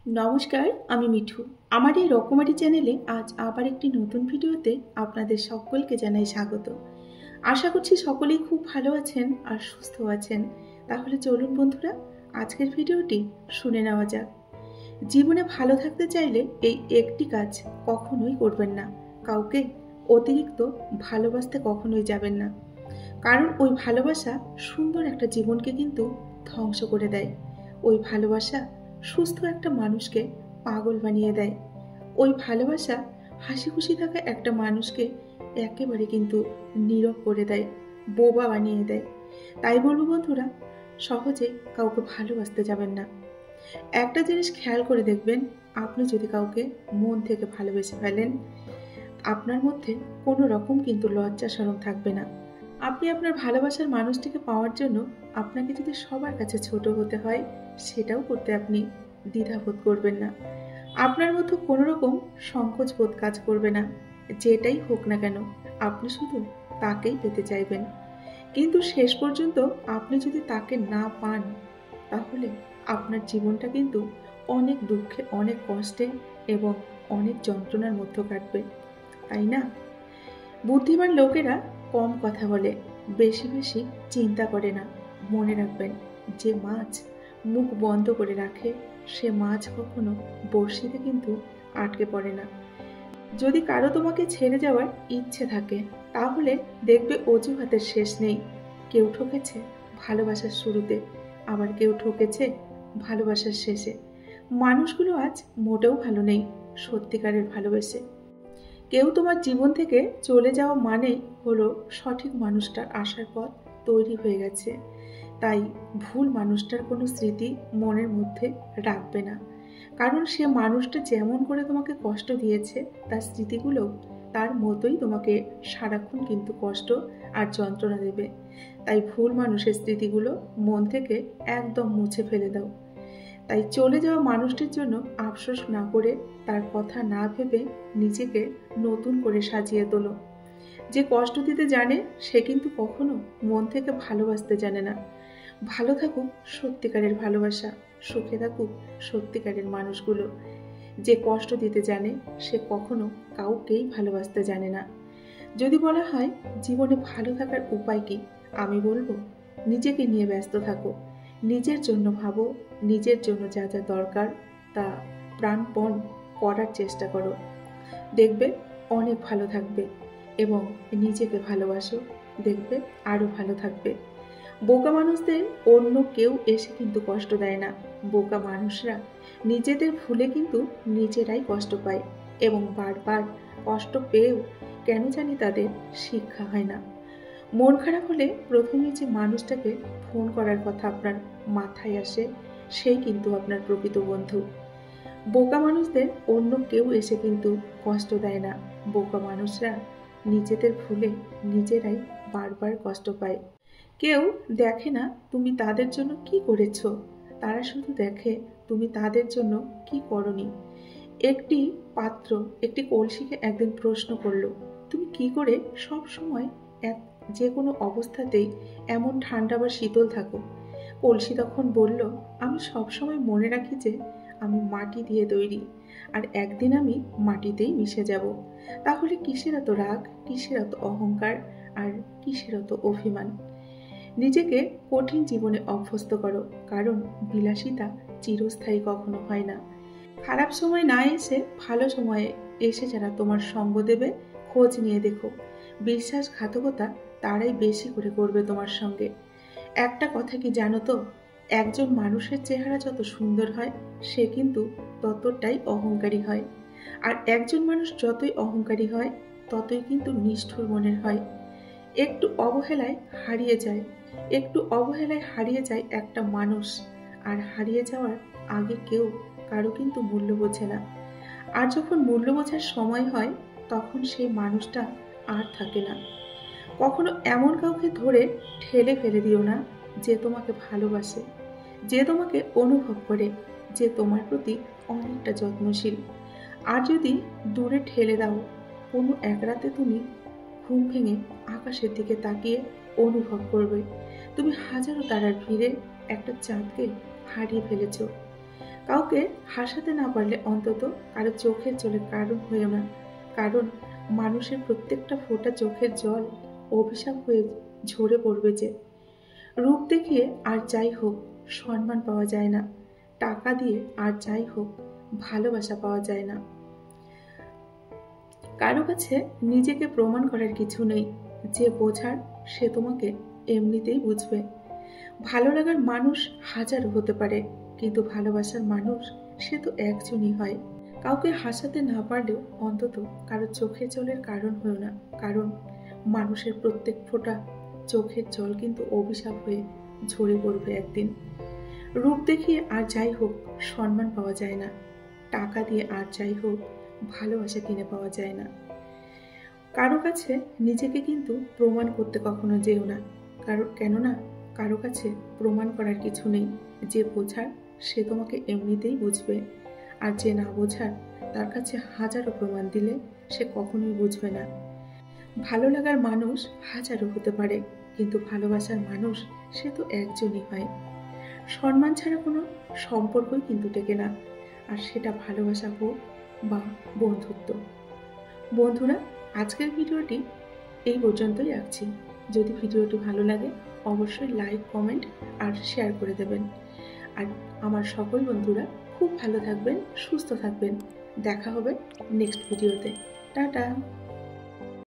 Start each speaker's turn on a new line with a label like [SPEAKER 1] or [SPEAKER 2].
[SPEAKER 1] নমস্কার, আমি মিঠু। আমার এই রকমারি চ্যানেলে আজ আবার একটি নতুন ভিডিওতে আপনাদের সকলকে জানাই স্বাগত। আশা করছি সকলেই খুব ভালো আছেন আর সুস্থ আছেন। তাহলে চলুন বন্ধুরা, আজকের ভিডিওটি শুনে নেওয়া যাক। জীবনে ভালো থাকতে চাইলে এই একটি কাজ কখনোই করবেন না। কাউকে অতিরিক্ত ভালোবাসতে কখনোই যাবেন না। কারণ ওই ভালোবাসা সুন্দর একটা জীবনকে কিন্তু ধ্বংস করে দেয়। ওই ভালোবাসা সুস্থ একটা মানুষকে পাগল বানিয়ে দেয়। ওই ভালোবাসা হাসি খুশি থাকা একটা মানুষকে একেবারে কিন্তু নীরব করে দেয়, বোবা বানিয়ে দেয়। তাই বলবো বন্ধুরা, সহজে কাউকে ভালোবাসতে যাবেন না। একটা জিনিস খেয়াল করে দেখবেন, আপনি যদি কাউকে মন থেকে ভালোবেসে ফেলেন, আপনার মধ্যে কোনো রকম কিন্তু লজ্জা শরম থাকবে না। আপনি আপনার ভালোবাসার মানুষটিকে পাওয়ার জন্য আপনাকে যদি সবার কাছে ছোট হতে হয়, সেটাও করতে আপনি দ্বিধাবোধ করবেন না। আপনার মধ্যে কোনো রকম সংকোচ বোধ কাজ করবে না। যেটাই হোক না কেন, আপনি শুধু তাকেই পেতে চাইবেন। কিন্তু শেষ পর্যন্ত আপনি যদি তাকে না পান, তাহলে আপনার জীবনটা কিন্তু অনেক দুঃখে, অনেক কষ্টে এবং অনেক যন্ত্রণার মধ্যে কাটবে, তাই না? বুদ্ধিমান লোকেরা কম কথা বলে, বেশি বেশি চিন্তা করে না। মনে রাখবেন, যে মাছ মুখ বন্ধ করে রাখে, সে মাছ কখনো বড়শিতে কিন্তু আটকে পড়ে না। যদি কারো তোমাকে ছেড়ে যাওয়ার ইচ্ছে থাকে, তাহলে দেখবে অজুহাতের শেষ নেই। কেউ ঠকেছে ভালোবাসার শুরুতে, আবার কেউ ঠকেছে ভালোবাসার শেষে। মানুষগুলো আজ মোটেও ভালো নেই সত্যিকারের ভালোবেসে। কেউ তোমার জীবন থেকে চলে যাওয়া মানেই হলো সঠিক মানুষটার আসার পথ তৈরি হয়ে গেছে। তাই ভুল মানুষটার কোনো স্মৃতি মনের মধ্যে রাখবে না। কারণ সে মানুষটা যেমন করে তোমাকে কষ্ট দিয়েছে, তার স্মৃতিগুলো তার মতোই তোমাকে সারাক্ষণ কিন্তু কষ্ট আর যন্ত্রণা দেবে। তাই ভুল মানুষের স্মৃতিগুলো মন থেকে একদম মুছে ফেলে দাও। তাই চলে যাওয়া মানুষটির জন্য আফসোস না করে, তার কথা না ভেবে নিজেকে নতুন করে সাজিয়ে তোলো। যে কষ্ট দিতে জানে, সে কিন্তু কখনো মন থেকে ভালোবাসতে জানে না। ভালো থাকুক সত্যিকারের ভালোবাসা, সুখে থাকুক সত্যিকারের মানুষগুলো। যে কষ্ট দিতে জানে, সে কখনো কাউকেই ভালোবাসতে জানে না। যদি বলা হয় জীবনে ভালো থাকার উপায় কি, আমি বলবো নিজেকে নিয়ে ব্যস্ত থাকো, নিজের জন্য ভাবো, নিজের জন্য যা যা দরকার তা প্রাণপণ করার চেষ্টা করো। দেখবে অনেক ভালো থাকবে। এবং নিজেকে ভালোবাসো, দেখবে আরো ভালো থাকবে। বোকা মানুষদের অন্য কেউ এসে কিন্তু কষ্ট দেয় না। বোকা মানুষরা নিজেদের ভুলে কিন্তু নিজেরাই কষ্ট পায়, এবং বারবার কষ্ট পেয়েও কেন জানি তাদের শিক্ষা হয় না। মন খারাপ হলে প্রথমে যে মানুষটাকে ফোন করার কথা আপনার মাথায় আসে, সেই কিন্তু আপনার প্রকৃত বন্ধু। বোকা মানুষদের অন্য কেউ এসে কিন্তু কষ্ট দেয় না। বোকা মানুষরা নিজেদের ভুলে নিজেরাই বারবার কষ্ট পায়। কেউ দেখে না তুমি তাদের জন্য কি করেছো, তারা শুধু দেখে তুমি তাদের জন্য কি করনি। একটি পাত্র একটি কলসিকে একদিন প্রশ্ন করলো, তুমি কি করে সব সময় এক যে কোনো অবস্থাতেই এমন ঠান্ডা বা শীতল থাকো? কলসি তখন বলল, আমি সব সময় মনে রাখি যে আমি মাটি দিয়ে তৈরি, আর একদিন আমি মাটিতেই মিশে যাব। তাহলে কিসের এত রাগ, কিসের এত অহংকার, আর কিসের এত অভিমান? নিজেকে কঠিন জীবনে অভ্যস্ত করো, কারণ বিলাসিতা চিরস্থায়ী কখনো হয় না। খারাপ সময় না এসে ভালো সময়ে এসে যারা তোমার সঙ্গ দেবে, খোঁজ নিয়ে দেখো। বিশ্বাসঘাতকতা তারাই বেশি করে করবে তোমার সঙ্গে। একটা কথা কি জানো তো, একজন মানুষের চেহারা যত সুন্দর হয়, সে কিন্তু ততটাই অহংকারী হয়। আর একজন মানুষ যতই অহংকারী হয়, ততই কিন্তু নিষ্ঠুর মনের হয়। একটু অবহেলায় হারিয়ে যায়, একটু অবহেলায় হারিয়ে যায় একটা মানুষ। আর হারিয়ে যাওয়ার আগে কেউ কারো কিন্তু মূল্য বোঝে না। আর যখন মূল্য বোঝার সময় হয়, তখন সেই মানুষটা আর থাকে না। কখনো এমন কাউকে ধরে ঠেলে ফেলে দিও না যে তোমাকে ভালোবাসে, যে তোমাকে অনুভব করে, যে তোমার প্রতি অনেকটা যত্নশীল। আর যদি দূরে ঠেলে দাও, কোনো এক রাতে তুমি ঘুম ভেঙে আকাশের দিকে তাকিয়ে অনুভব করবে তুমি হাজারো তারার ভিড়ে একটা চাঁদকে হারিয়ে ফেলেছ। কাউকে হাসাতে না পারলে অন্তত কারো চোখের জলের কারণ হয়েও না, কারণ মানুষের প্রত্যেকটা ফোঁটা চোখের জল অভিশাপ হয়ে ঝরে পড়বে যে। রূপ দেখিয়ে আর যাই হোক সম্মান পাওয়া যায় না, টাকা দিয়ে আর যাই হোক ভালোবাসা পাওয়া যায় না। কারো কাছে নিজেকে প্রমাণ করার কিছু নেই, যে বোঝার সে তোমাকে এমনিতেই বুঝবে। ভালো লাগার মানুষ হাজারো হতে পারে, কিন্তু ভালোবাসার মানুষ সে তো একজনই হয়। কাউকে হাসাতে না পারলেও অন্তত কারো চোখের জলের কারণ হয়েও না, কারণ মানুষের প্রত্যেক ফোঁটা চোখের জল কিন্তু অভিশাপ হয়ে ঝরে পড়বে একদিন। রূপ দেখিয়ে আর যাই হোক সম্মান পাওয়া যায় না, টাকা দিয়ে আর যাই হোক ভালোবাসা কিনে পাওয়া যায় না। কারো কাছে নিজেকে কিন্তু প্রমাণ করতে কখনো যেও না, কেননা কারো কাছে প্রমাণ করার কিছু নেই। যে বোঝার সে তোমাকে এমনিতেই বুঝবে, আর যে না বোঝার তার কাছে হাজারো প্রমাণ দিলে সে কখনোই বুঝবে না। ভালো লাগার মানুষ হাজারো হতে পারে, কিন্তু ভালোবাসার মানুষ সে তো একজনই হয়। সম্মান ছাড়া কোনো সম্পর্কই কিন্তু টেকে না, আর সেটা ভালোবাসা হোক বা বন্ধুত্ব। বন্ধুরা, আজকের ভিডিওটি এই পর্যন্তই রাখছি। যদি ভিডিওটি ভালো লাগে অবশ্যই লাইক, কমেন্ট আর শেয়ার করে দেবেন। আর আমার সকল বন্ধুরা খুব ভালো থাকবেন, সুস্থ থাকবেন। দেখা হবে নেক্সট ভিডিওতে। টাটা।